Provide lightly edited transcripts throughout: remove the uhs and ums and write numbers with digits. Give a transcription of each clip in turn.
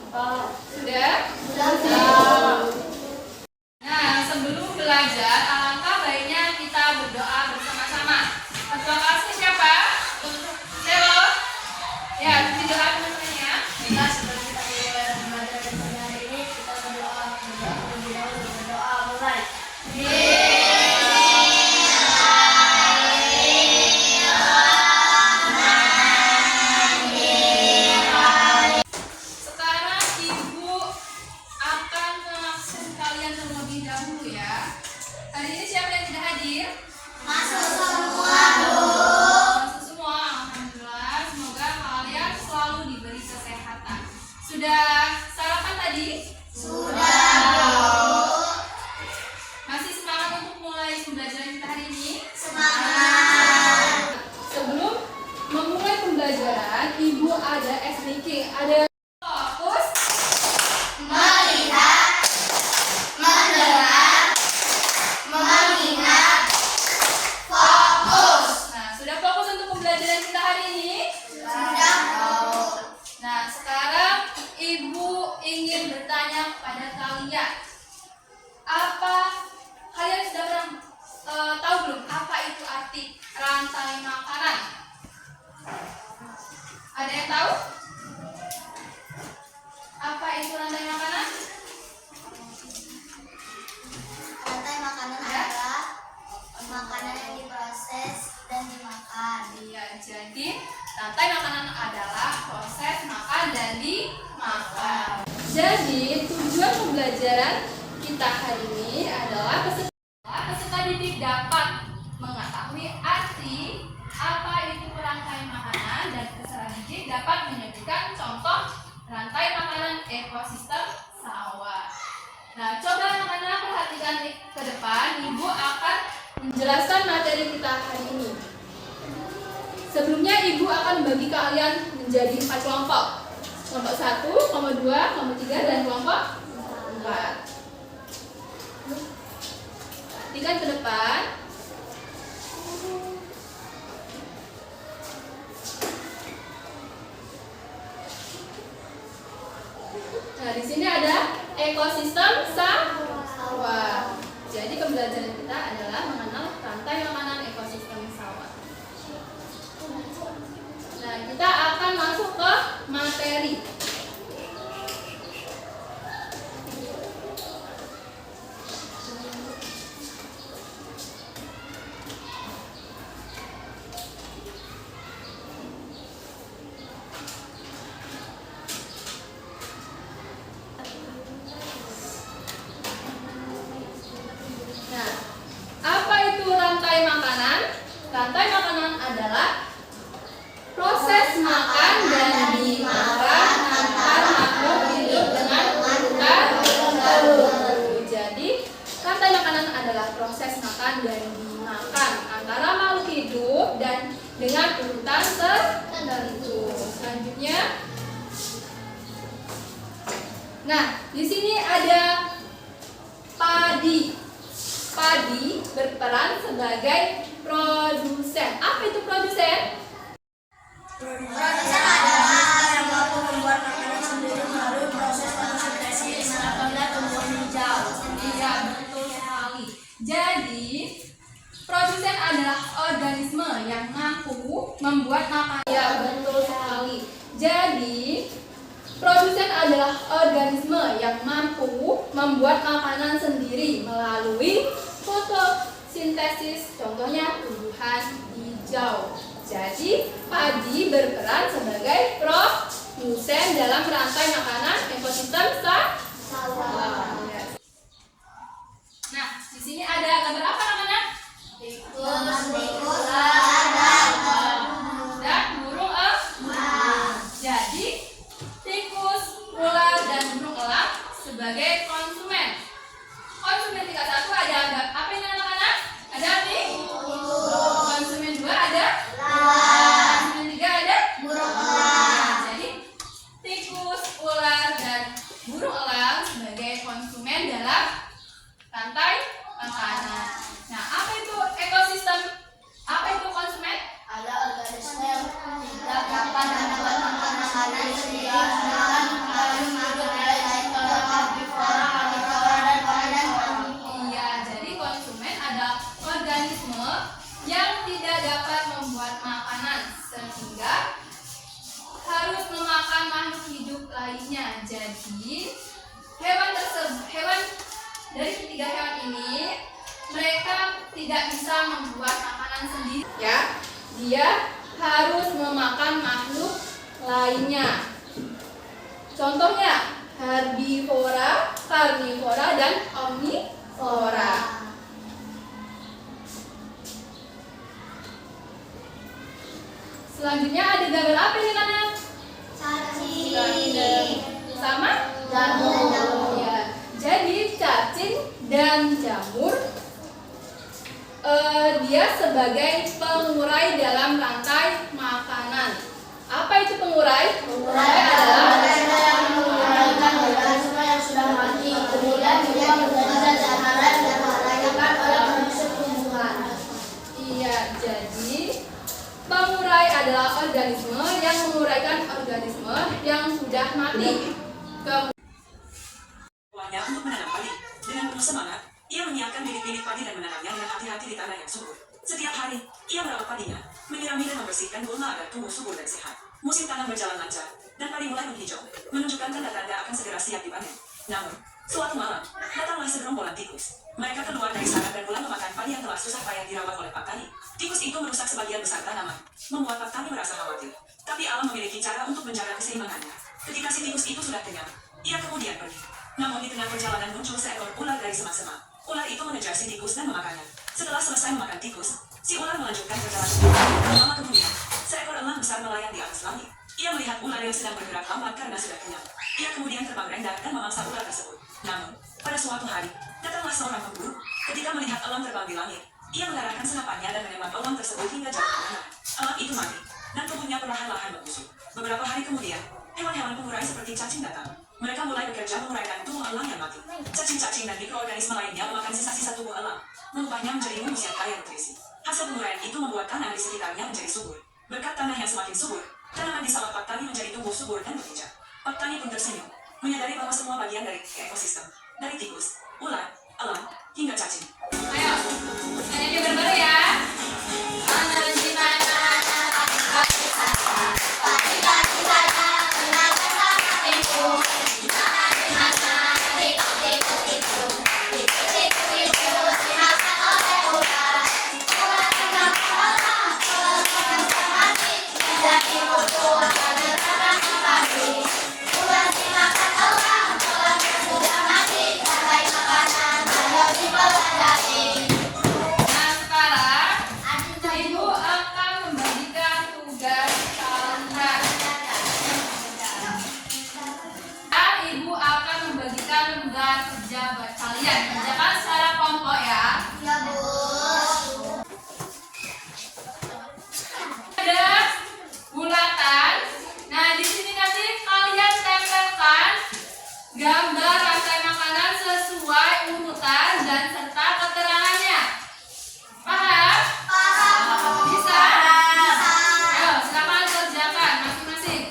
Sudah? Sudah. Nah, sebelum belajar, alangkah baiknya kita berdoa bersama-sama. Terima kasih siapa? Selo. Ya, didoa teman-teman ya. Kita sebelum kita belajar hari ini, kita berdoa terlebih dahulu. Berdoa mulai. Sekarang Ibu akan melangsung kalian terlebih dahulu ya. Hari ini siapa yang tidak hadir? Masuk semua, Bu. Masuk semua, alhamdulillah. Semoga kalian selalu diberi kesehatan. Sudah sarapan tadi? Sudah, Bu. Masih semangat untuk mulai pembelajaran kita hari ini? Semangat. Sebelum memulai pembelajaran, Ibu ada SDK, ada fokus, Melihat, mendengar, mengingat, fokus. Nah, sudah fokus untuk pembelajaran kita hari ini? Sudah, Bu. Nah, sekarang Ibu ingin bertanya kepada kalian. Kalian sudah pernah tahu belum apa itu arti rantai makanan? Ada yang tahu? Apa itu rantai makanan? Rantai makanan adalah makanan yang diproses dan dimakan. Iya, jadi rantai makanan adalah proses makan dan dimakan. Jadi tujuan pembelajaran kita hari ini adalah peserta didik dapat mengetahui arti apa itu rantai makanan dan peserta didik dapat menyebutkan contoh rantai makanan ekosistem sawah. Nah, coba anak-anak perhatikan ke depan, Ibu akan menjelaskan materi kita hari ini. Sebelumnya Ibu akan membagi kalian menjadi 4 kelompok. Kelompok 1, kelompok 2, kelompok 3, dan kelompok 4. Perhatikan ke depan. Nah, di sini ada ekosistem sawah. Jadi pembelajaran kita adalah mengenal rantai makanan ekosistem sawah. Nah, kita akan masuk ke materi. Nah, apa itu rantai makanan? Rantai makanan adalah proses makan dan dimakan antar makhluk hidup dengan urutan tertentu. Jadi, rantai makanan adalah proses makan dan dimakan antara makhluk hidup dan dengan urutan tertentu. Selanjutnya, nah, di sini ada padi. Padi berperan sebagai produsen. Apa itu produsen? Produsen adalah yang mampu membuat makanan sendiri melalui proses fotosintesis tanda tumbuhan hijau. Iya, betul sekali. Jadi, produsen adalah organisme yang mampu membuat makanan. Iya, betul sekali. Jadi, produsen adalah organisme yang mampu membuat makanan sendiri melalui fotosintesis, contohnya tumbuhan hijau. Jadi, padi berperan sebagai produsen dalam rantai makanan ekosistem sawah. Nah, di sini ada gambar apa namanya? Tikus, ladang, Dan burung elang. Jadi, tikus, ular, dan burung elang sebagai konsumen. Konsumen tingkat 1 ada apa ini anak-anak? Ada tikus. Konsumen 2 ada konsumen 3 ada burung Nah, jadi tikus, ular, dan burung elang sebagai konsumen dalam rantai makanan. Nah, apa itu ekosistem? Apa itu konsumen? ada organisme yang tidak dapat mendapatkan makanan sendiri, sedangkan lalu hidup Jadi hewan dari ketiga hewan ini mereka tidak bisa membuat makanan sendiri. Ya, dia harus memakan makhluk lainnya. Contohnya herbivora, karnivora, dan omnivora. Selanjutnya ada gambar apa ini anak? Cacing. Sama? Jamur. Ya. Jadi cacing dan jamur dia sebagai pengurai dalam rantai makanan. Apa itu pengurai? Pengurai adalah mereka yang menguraikan organisme yang sudah mati, kemudian dia menjadi cairan dan merayakan oleh proses tumbuhan. Iya, jadi pengurai adalah organisme yang menguraikan organisme yang sudah mati. Keduanya untuk menanam padi. Dengan penuh semangat, ia menyiapkan bibit-bibit padi dan menanamnya dengan hati-hati di tanah yang subur. Setiap hari, ia merawat padinya, menyirami dan membersihkan gulma agar tumbuh subur dan sehat. Musim tanam berjalan lancar, dan padi mulai menghijau, menunjukkan tanda-tanda akan segera siap dipanen. Namun, suatu malam, datanglah segerombolan tikus. Mereka keluar dari sarang dan mulai memakan padi yang telah susah payah dirawat oleh Pak Tani. Tikus itu merusak sebagian besar tanaman, membuat Pak Tani merasa khawatir. Tapi alam memiliki cara untuk menjaga keseimbangannya. Ketika si tikus itu sudah kenyang, ia kemudian pergi. Namun di tengah perjalanan muncul seekor ular dari semak-semak. Ular itu mengejar si tikus dan memakannya. Setelah selesai memakan tikus, si ular melanjutkan perjalanan. Lama kemudian, seekor elang besar melayang di atas langit. Ia melihat ular yang sedang bergerak lambat karena sudah kenyang. Ia kemudian terbang rendah dan memangsa ular tersebut. Namun, pada suatu hari, datanglah seorang pemburu. Ketika melihat elang terbang di langit, ia mengarahkan senapannya dan menembak elang tersebut hingga jatuh ke tanah. Elang itu mati, dan tubuhnya perlahan-lahan membusuk. Beberapa hari kemudian, hewan-hewan pengurai seperti cacing datang. Mereka mulai bekerja menguraikan tubuh elang yang mati. Cacing-cacing dan mikroorganisme lainnya memakan sisa-sisa tubuh elang, mengubahnya menjadi humus yang kaya nutrisi. Hasil penguraian itu membuat tanah di sekitarnya menjadi subur. Berkat tanah yang semakin subur, tanaman di sawah Pak Tani menjadi tumbuh subur dan berijak. Pak Tani pun tersenyum, menyadari bahwa semua bagian dari ekosistem, dari tikus, ular, elang, hingga cacing. Ayo, nyanyi bareng ya. Nah, sekarang Ibu akan membagikan tugas kalian. Ibu akan membagikan tugas kerja buat kalian. Kerjakan secara kelompok ya. Ya, Bu. Ada bulatan. Nah, di sini nanti kalian tempelkan gambar rantai makanan sesuai urutan dan serta keterangannya. Paham? Bisa? Ayo, silakan kerjakan masing-masing.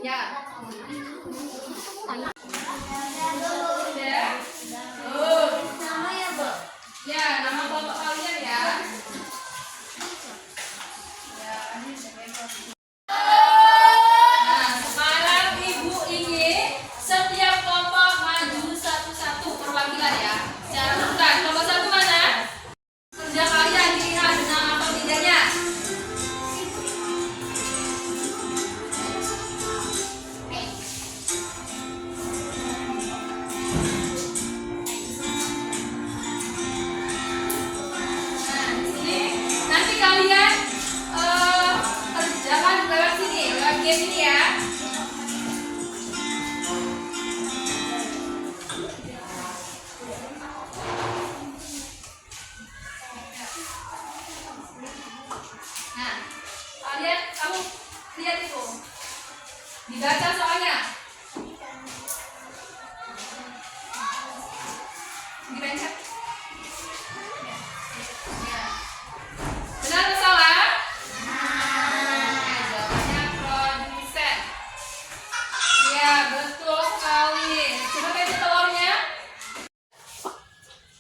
Ya. Sudah? Namanya, Bu. Ya, nama kelompok kalian ya. Nah, sekarang Ibu ingin setiap kelompok maju satu-satu perwakilan ya. Secara urutan. Kelompok satu mana? Kerja kalian dilihat benar atau tidaknya. Nah, di sini nanti kalian kerjakan lewat sini, lewat game ini ya. Nah, kamu lihat itu, dibaca soalnya, dibaca. Ya. Benar atau salah? Jawabannya produsen. Iya, betul sekali. Coba kasih telurnya.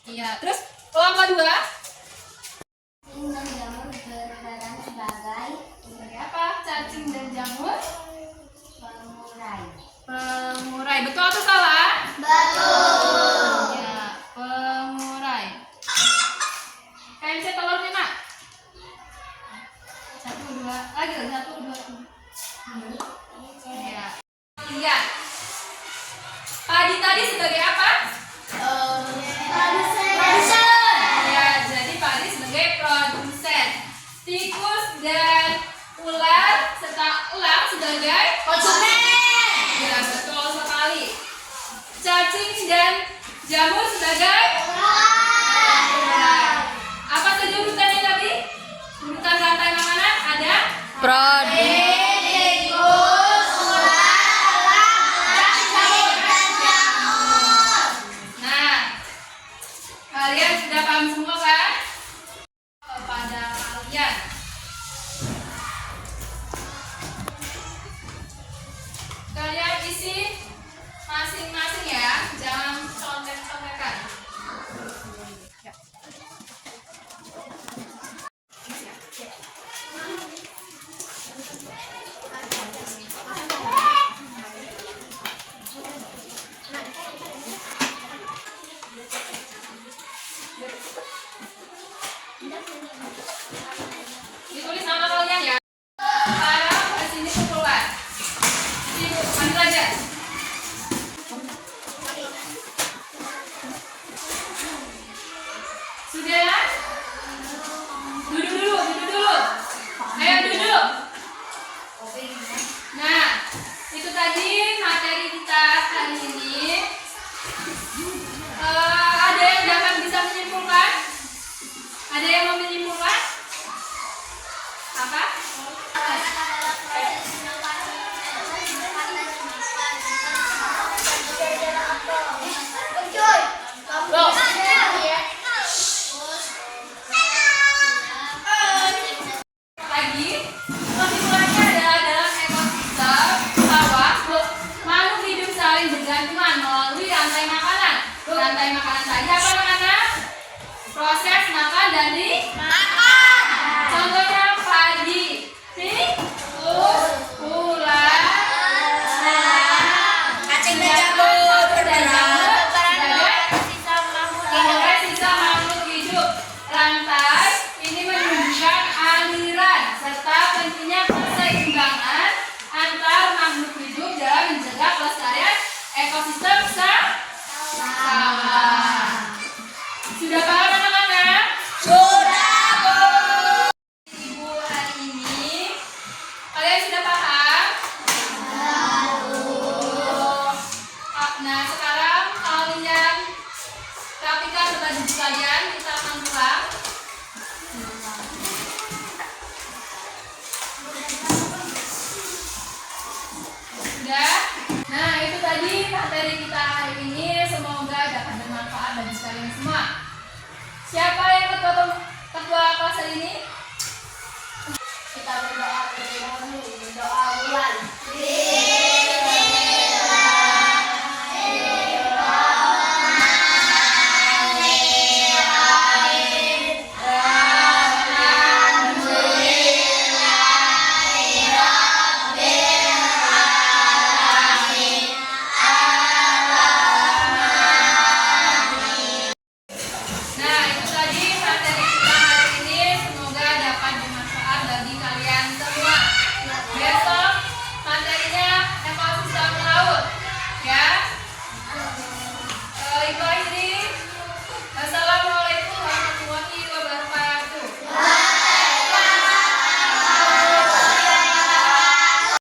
Iya, terus kelompok dua. lagi 1, 2, 3. Ya. Lihat. Padi tadi sebagai apa? Produsen. Ya, jadi padi sebagai produsen. Tikus dan ular serta elang sebagai Konsumen. ya, betul sekali. Cacing dan jamur sebagai apa saja urutannya tadi? Urutan rantai makanan ada Nah, kalian sudah paham semua kan? Kepada kalian. Kalian isi masing-masing ya, jangan contek-contekan. Ditulis nama kalian ya. Sekarang ke sini kumpulkan. Ibu, ambil aja. Sudah? Duduk dulu, duduk dulu. Ayo duduk. Nah, itu tadi materi kita hari ini. Ada yang dapat bisa menyimpulkan? Ada yang mau menyimpulkan? Apa? Loh. Lagi, kesimpulannya adalah dalam ekosistem bawah, makhluk hidup saling bergantungan melalui rantai makanan. Rantai makanan tadi apa namanya? Proses makan dari